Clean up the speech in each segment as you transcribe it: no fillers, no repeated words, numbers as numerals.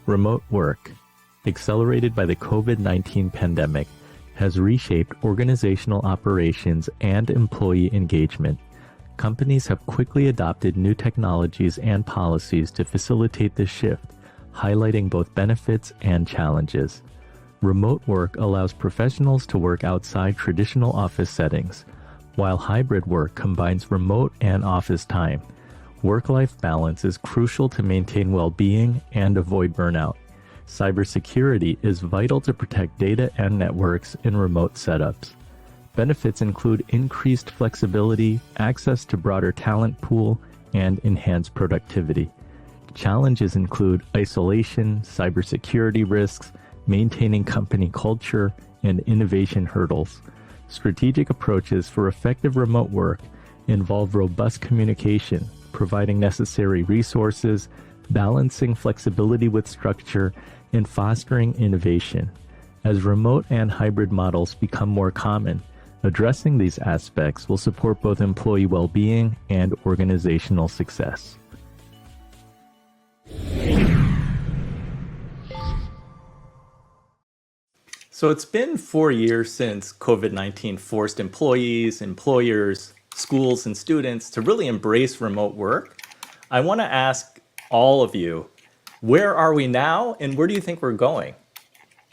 Remote work, accelerated by the COVID-19 pandemic, has reshaped organizational operations and employee engagement. Companies have quickly adopted new technologies and policies to facilitate this shift, highlighting both benefits and challenges. Remote work allows professionals to work outside traditional office settings, while hybrid work combines remote and office time. Work-life balance is crucial to maintain well-being and avoid burnout. Cybersecurity is vital to protect data and networks in remote setups. Benefits include increased flexibility, access to broader talent pool, and enhanced productivity. Challenges include isolation, cybersecurity risks, maintaining company culture, and innovation hurdles. Strategic approaches for effective remote work involve robust communication, providing necessary resources, balancing flexibility with structure, and fostering innovation. As remote and hybrid models become more common, addressing these aspects will support both employee well-being and organizational success. So it's been 4 years since COVID-19 forced employees, employers, schools, and students to really embrace remote work. I want to ask all of you, where are we now and where do you think we're going?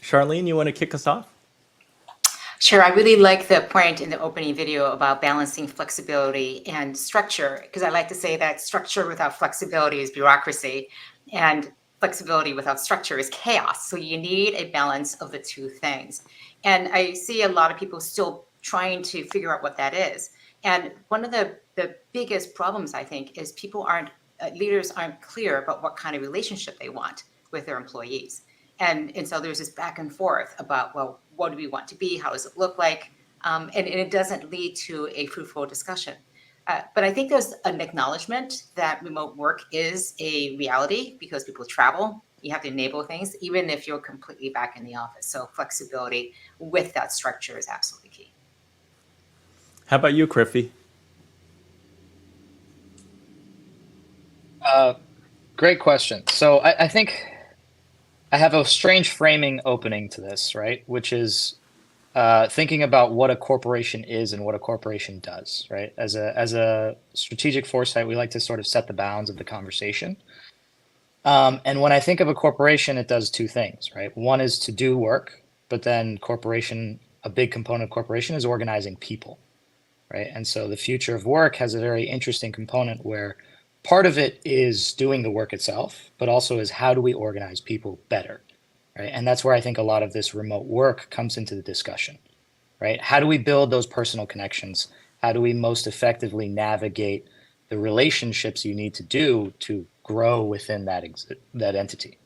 Charlene, you want to kick us off? Sure. I really like the point in the opening video about balancing flexibility and structure, because I like to say that structure without flexibility is bureaucracy, and flexibility without structure is chaos. So you need a balance of the two things. And I see a lot of people still trying to figure out what that is. And one of the biggest problems, I think, is leaders aren't clear about what kind of relationship they want with their employees. And so there's this back and forth about, well, what do we want to be? How does it look like? And it doesn't lead to a fruitful discussion. But I think there's an acknowledgement that remote work is a reality because people travel. You have to enable things, even if you're completely back in the office. So flexibility with that structure is absolutely key. How about you, Kriffy? Great question. So I think I have a strange framing opening to this, right? Which is thinking about what a corporation is and what a corporation does, right? As a strategic foresight, we like to sort of set the bounds of the conversation. And when I think of a corporation, it does two things, right? One is to do work, but then a big component of corporation is organizing people, right? And so the future of work has a very interesting component where part of it is doing the work itself, but also is how do we organize people better, right? And that's where I think a lot of this remote work comes into the discussion, right? How do we build those personal connections? How do we most effectively navigate the relationships you need to do to grow within that entity?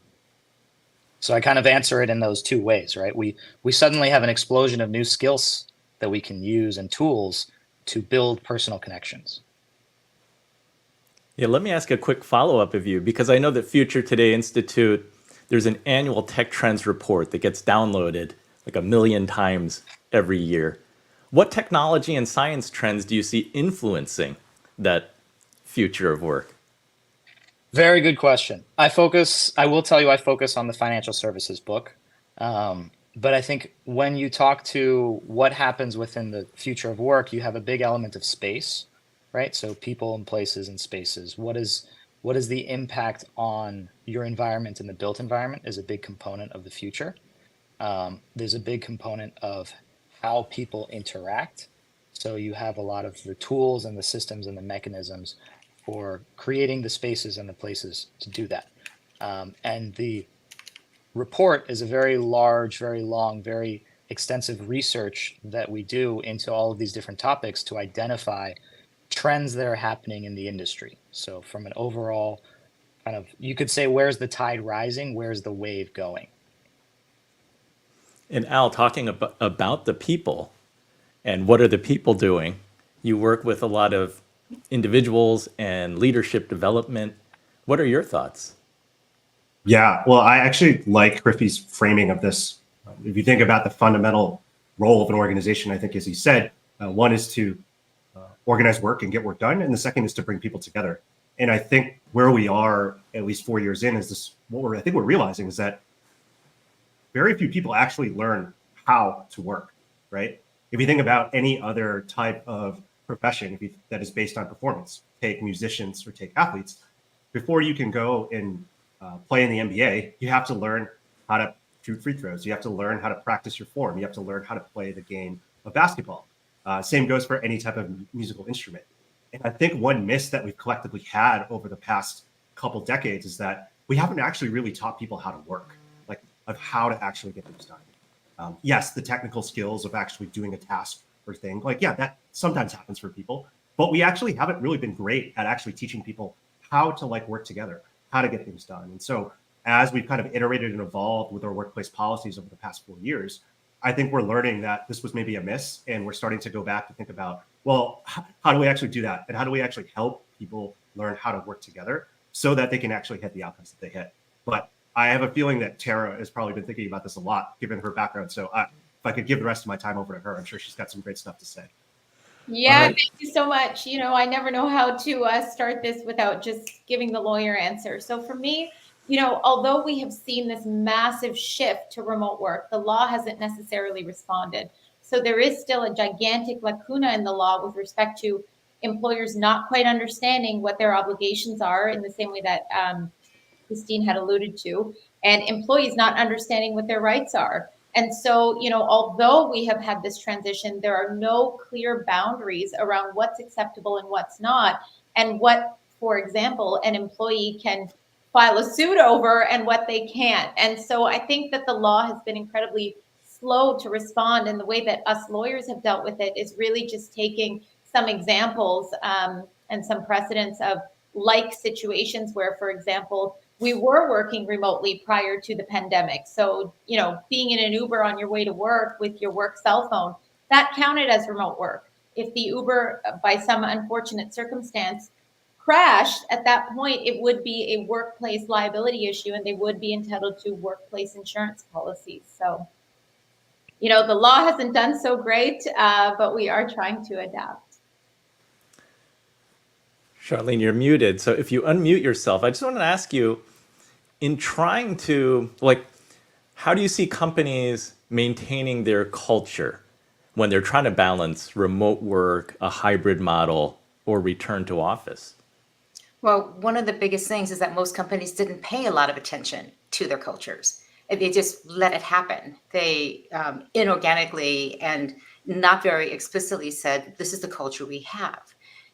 So I kind of answer it in those two ways, right? We suddenly have an explosion of new skills that we can use and tools to build personal connections. Yeah, let me ask a quick follow-up of you, because I know that Future Today Institute, there's an annual tech trends report that gets downloaded like 1 million times every year. What technology and science trends do you see influencing that future of work? Very good question. I will tell you, I focus on the financial services book. But I think when you talk to what happens within the future of work, you have a big element of space, right? So people and places and spaces. What is the impact on your environment and the built environment is a big component of the future. There's a big component of how people interact. So you have a lot of the tools and the systems and the mechanisms for creating the spaces and the places to do that. And the report is a very large, very long, very extensive research that we do into all of these different topics to identify trends that are happening in the industry. So from an overall kind of, you could say, where's the tide rising? Where's the wave going? And Al, talking about the people and what are the people doing, you work with a lot of individuals and leadership development. What are your thoughts? Yeah, well, I actually like Kriffy's framing of this. If you think about the fundamental role of an organization, I think, as he said, one is to organize work and get work done, and the second is to bring people together. And I think where we are, at least 4 years in, is this, I think we're realizing is that very few people actually learn how to work, right? If you think about any other type of profession that is based on performance, take musicians or take athletes, before you can go and play in the NBA, you have to learn how to shoot free throws. You have to learn how to practice your form. You have to learn how to play the game of basketball. Same goes for any type of musical instrument. And I think one miss that we've collectively had over the past couple decades is that we haven't actually really taught people how to work, like of how to actually get things done. Yes, the technical skills of actually doing a task or thing, like, yeah, that sometimes happens for people, but we actually haven't really been great at actually teaching people how to like work together, how to get things done. And so as we've kind of iterated and evolved with our workplace policies over the past 4 years, I think we're learning that this was maybe a miss, and we're starting to go back to think about, well, how do we actually do that? And how do we actually help people learn how to work together so that they can actually hit the outcomes that they hit? But I have a feeling that Tara has probably been thinking about this a lot, given her background. So if I could give the rest of my time over to her, I'm sure she's got some great stuff to say. Yeah, thank you so much. You know, I never know how to start this without just giving the lawyer answer. So for me, you know, although we have seen this massive shift to remote work, the law hasn't necessarily responded. So there is still a gigantic lacuna in the law with respect to employers not quite understanding what their obligations are in the same way that Christine had alluded to, and employees not understanding what their rights are. And so, you know, although we have had this transition, there are no clear boundaries around what's acceptable and what's not, and what, for example, an employee can file a suit over and what they can't. And so I think that the law has been incredibly slow to respond, and the way that us lawyers have dealt with it is really just taking some examples and some precedents of like situations where, for example, we were working remotely prior to the pandemic. So, you know, being in an Uber on your way to work with your work cell phone, that counted as remote work. If the Uber, by some unfortunate circumstance, crashed, at that point, it would be a workplace liability issue, and they would be entitled to workplace insurance policies. So, you know, the law hasn't done so great, but we are trying to adapt. Charlene, you're muted. So if you unmute yourself, I just want to ask you, in trying to, like, how do you see companies maintaining their culture when they're trying to balance remote work, a hybrid model, or return to office? Well, one of the biggest things is that most companies didn't pay a lot of attention to their cultures. They just let it happen. They inorganically and not very explicitly said, this is the culture we have.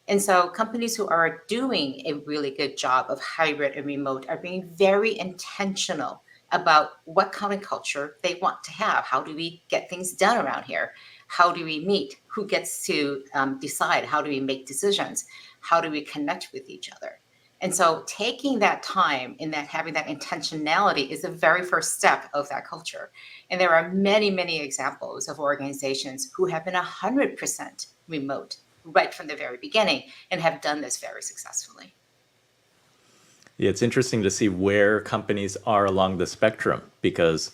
And so companies who are doing a really good job of hybrid and remote are being very intentional about what kind of culture they want to have. How do we get things done around here? How do we meet? Who gets to decide? How do we make decisions? How do we connect with each other? And so taking that time and that having that intentionality is the very first step of that culture. And there are many, many examples of organizations who have been 100% remote right from the very beginning and have done this very successfully. Yeah, it's interesting to see where companies are along the spectrum, because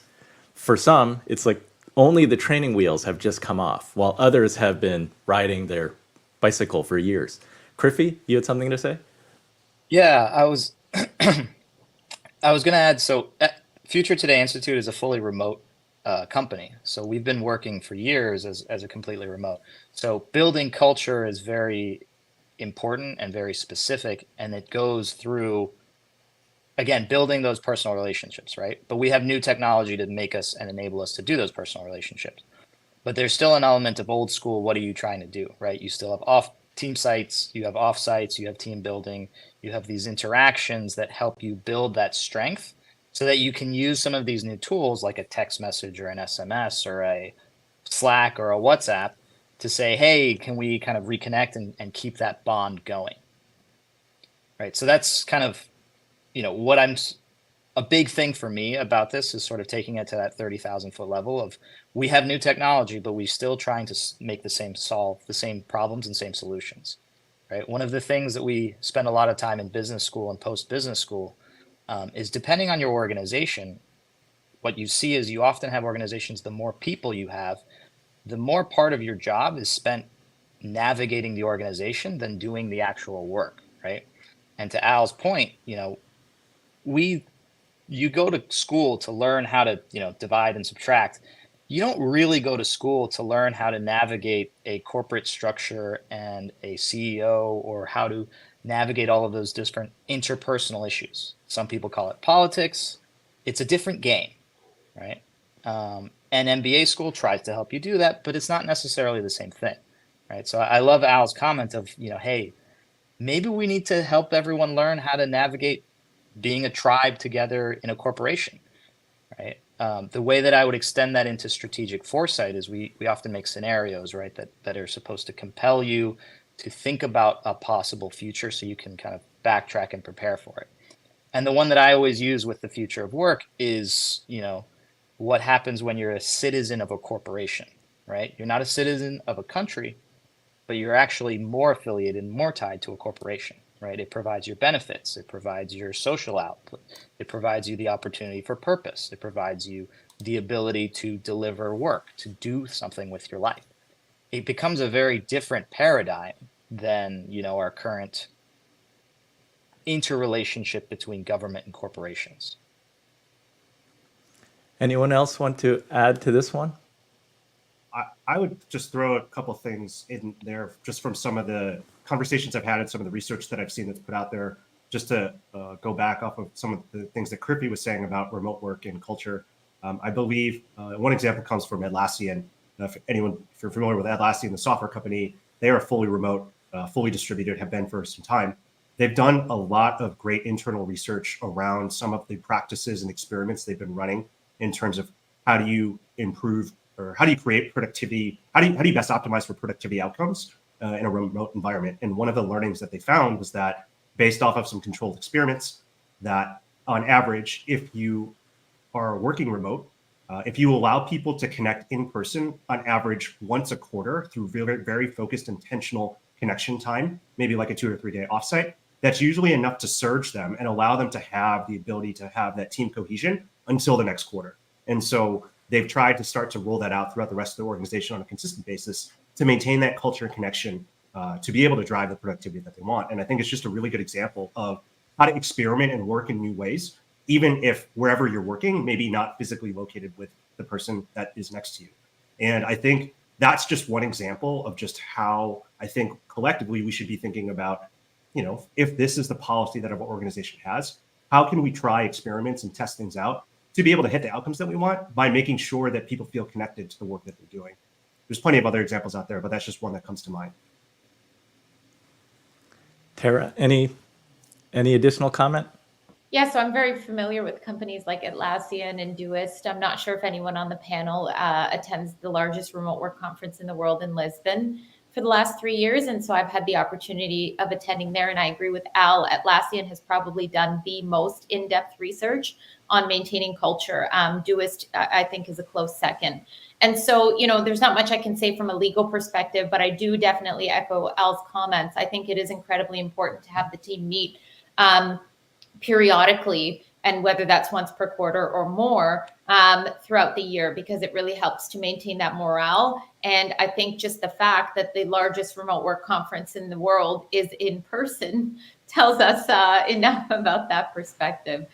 for some, it's like only the training wheels have just come off, while others have been riding their bicycle for years. Kriffy, you had something to say? Yeah, I was I was going to add, so Future Today Institute is a fully remote company. So we've been working for years as a completely remote. So building culture is very important and very specific, and it goes through, again, building those personal relationships, right? But we have new technology to make us and enable us to do those personal relationships. But there's still an element of old school, what are you trying to do, right? You still have off team sites, you have off sites, you have team building, you have these interactions that help you build that strength so that you can use some of these new tools like a text message or an SMS or a Slack or a WhatsApp to say, hey, can we kind of reconnect and keep that bond going? Right. So that's kind of, you know, what a big thing for me about this is sort of taking it to that 30,000 foot level of we have new technology, but we still trying to make solve the same problems and same solutions. Right. One of the things that we spend a lot of time in business school and post business school is depending on your organization, what you see is you often have organizations, the more people you have, the more part of your job is spent navigating the organization than doing the actual work, right? And to Al's point, you go to school to learn how to, divide and subtract. You don't really go to school to learn how to navigate a corporate structure and a CEO, or how to navigate all of those different interpersonal issues. Some people call it politics. It's a different game, right? An MBA school tries to help you do that, but it's not necessarily the same thing, right? So I love Al's comment of, hey, maybe we need to help everyone learn how to navigate being a tribe together in a corporation, right? The way that I would extend that into strategic foresight is we often make scenarios, right, that are supposed to compel you to think about a possible future so you can kind of backtrack and prepare for it. And the one that I always use with the future of work is, what happens when you're a citizen of a corporation, right? You're not a citizen of a country, but you're actually more affiliated and more tied to a corporation, right? It provides your benefits. It provides your social output. It provides you the opportunity for purpose. It provides you the ability to deliver work, to do something with your life. It becomes a very different paradigm than, our current interrelationship between government and corporations. Anyone else want to add to this one? I would just throw a couple things in there just from some of the conversations I've had and some of the research that I've seen that's put out there, just to go back off of some of the things that Kriffy was saying about remote work and culture. I believe one example comes from Atlassian. If you're familiar with Atlassian, the software company, they are fully remote, fully distributed, have been for some time. They've done a lot of great internal research around some of the practices and experiments they've been running in terms of how do you improve, or how do you create productivity? How do you best optimize for productivity outcomes in a remote environment? And one of the learnings that they found was that, based off of some controlled experiments, that on average, if you are working remote, if you allow people to connect in person on average once a quarter through very, very focused, intentional connection time, maybe like a 2 or 3 day offsite, that's usually enough to surge them and allow them to have the ability to have that team cohesion until the next quarter. And so they've tried to start to roll that out throughout the rest of the organization on a consistent basis to maintain that culture and connection, to be able to drive the productivity that they want. And I think it's just a really good example of how to experiment and work in new ways, even if wherever you're working, maybe not physically located with the person that is next to you. And I think that's just one example of just how I think collectively we should be thinking about, if this is the policy that our organization has, how can we try experiments and test things out to be able to hit the outcomes that we want by making sure that people feel connected to the work that they're doing. There's plenty of other examples out there, but that's just one that comes to mind. Tara, any additional comment? Yeah, so I'm very familiar with companies like Atlassian and Doist. I'm not sure if anyone on the panel attends the largest remote work conference in the world in Lisbon for the last 3 years. And so I've had the opportunity of attending there. And I agree with Al, Atlassian has probably done the most in-depth research on maintaining culture. Doist, I think, is a close second. And so, there's not much I can say from a legal perspective, but I do definitely echo Al's comments. I think it is incredibly important to have the team meet periodically, and whether that's once per quarter or more throughout the year, because it really helps to maintain that morale. And I think just the fact that the largest remote work conference in the world is in person tells us enough about that perspective.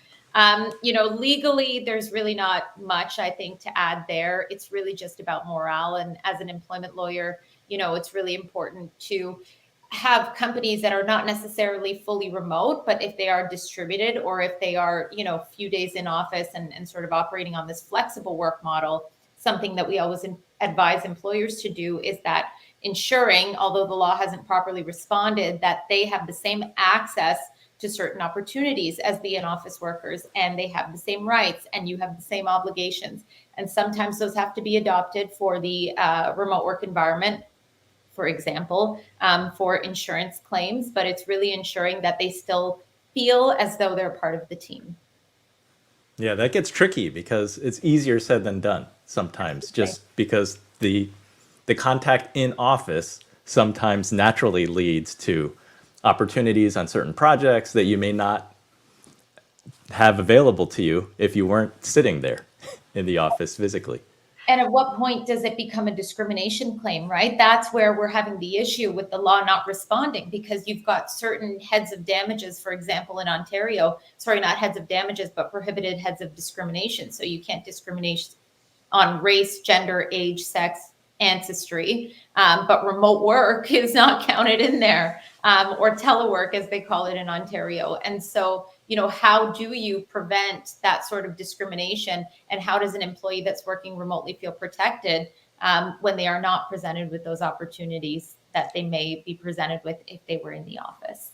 Legally, there's really not much, I think, to add there. It's really just about morale. And as an employment lawyer, it's really important to have companies that are not necessarily fully remote, but if they are distributed, or if they are, a few days in office and sort of operating on this flexible work model, something that we always advise employers to do is that ensuring, although the law hasn't properly responded, that they have the same access to certain opportunities as the in-office workers, and they have the same rights, and you have the same obligations. And sometimes those have to be adopted for the remote work environment, for example, for insurance claims, but it's really ensuring that they still feel as though they're part of the team. Yeah, that gets tricky because it's easier said than done sometimes, just because the contact in office sometimes naturally leads to opportunities on certain projects that you may not have available to you if you weren't sitting there in the office physically. And at what point does it become a discrimination claim, right? That's where we're having the issue with the law not responding, because you've got certain heads of damages, for example, in Ontario, sorry, not heads of damages, but prohibited heads of discrimination. So you can't discriminate on race, gender, age, sex, ancestry, but remote work is not counted in there, or telework as they call it in Ontario. And so, how do you prevent that sort of discrimination, and how does an employee that's working remotely feel protected when they are not presented with those opportunities that they may be presented with if they were in the office?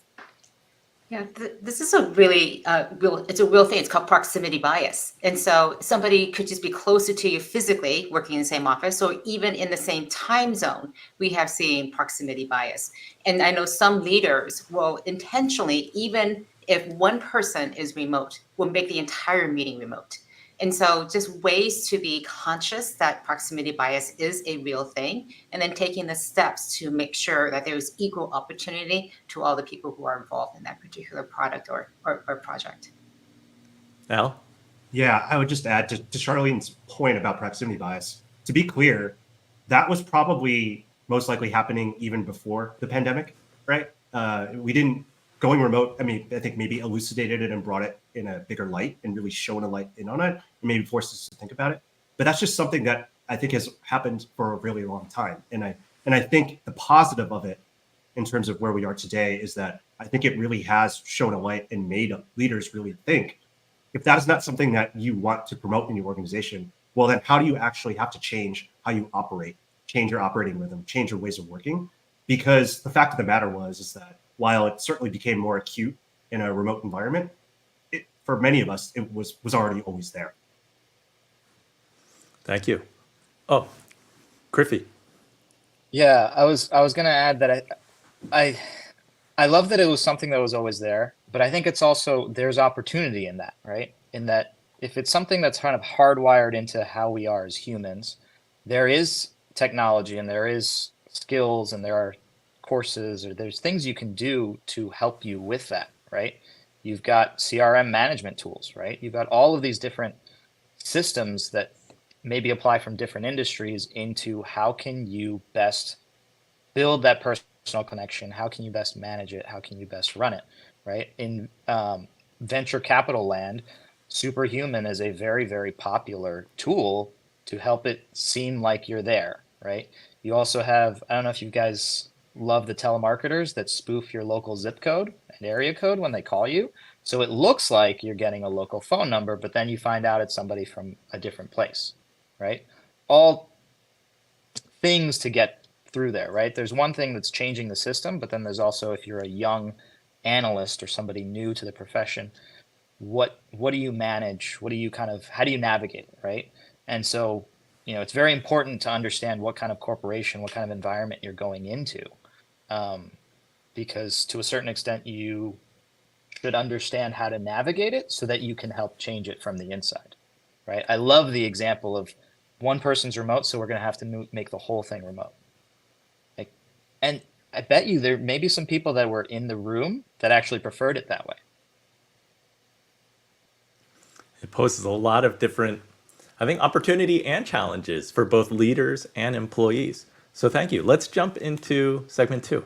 Yeah, this is a really it's a real thing. It's called proximity bias. And so somebody could just be closer to you physically working in the same office, or even in the same time zone. We have seen proximity bias. And I know some leaders will intentionally, even if one person is remote, will make the entire meeting remote. And so just ways to be conscious that proximity bias is a real thing, and then taking the steps to make sure that there's equal opportunity to all the people who are involved in that particular product or project. Al? Yeah, I would just add to Charlene's point about proximity bias. To be clear, that was probably most likely happening even before the pandemic, right? We didn't going remote. I mean, I think maybe elucidated it and brought it in a bigger light and really shown a light in on it, and maybe forced us to think about it. But that's just something that I think has happened for a really long time. And I think the positive of it in terms of where we are today is that I think it really has shown a light and made leaders really think, if that is not something that you want to promote in your organization, well, then how do you actually have to change how you operate, change your operating rhythm, change your ways of working? Because the fact of the matter is that while it certainly became more acute in a remote environment, for many of us, it was already always there. Thank you. Oh, Kriffy. Yeah, I was going to add that I love that it was something that was always there, but I think it's also, there's opportunity in that, right? In that if it's something that's kind of hardwired into how we are as humans, there is technology and there is skills and there are courses, or there's things you can do to help you with that, right? You've got CRM management tools, right? You've got all of these different systems that maybe apply from different industries into how can you best build that personal connection? How can you best manage it? How can you best run it, right? In venture capital land, Superhuman is a very, very popular tool to help it seem like you're there, right? You also have, I don't know if you guys love the telemarketers that spoof your local zip code and area code when they call you. So it looks like you're getting a local phone number, but then you find out it's somebody from a different place, right? All things to get through there, right? There's one thing that's changing the system, but then there's also, if you're a young analyst or somebody new to the profession, what do you manage? What do you how do you navigate it, right? And so, it's very important to understand what kind of corporation, what kind of environment you're going into. Because to a certain extent, you should understand how to navigate it so that you can help change it from the inside, right? I love the example of one person's remote, so we're going to have to make the whole thing remote. And I bet you there may be some people that were in the room that actually preferred it that way. It poses a lot of different, I think, opportunity and challenges for both leaders and employees. So thank you. Let's jump into segment 2.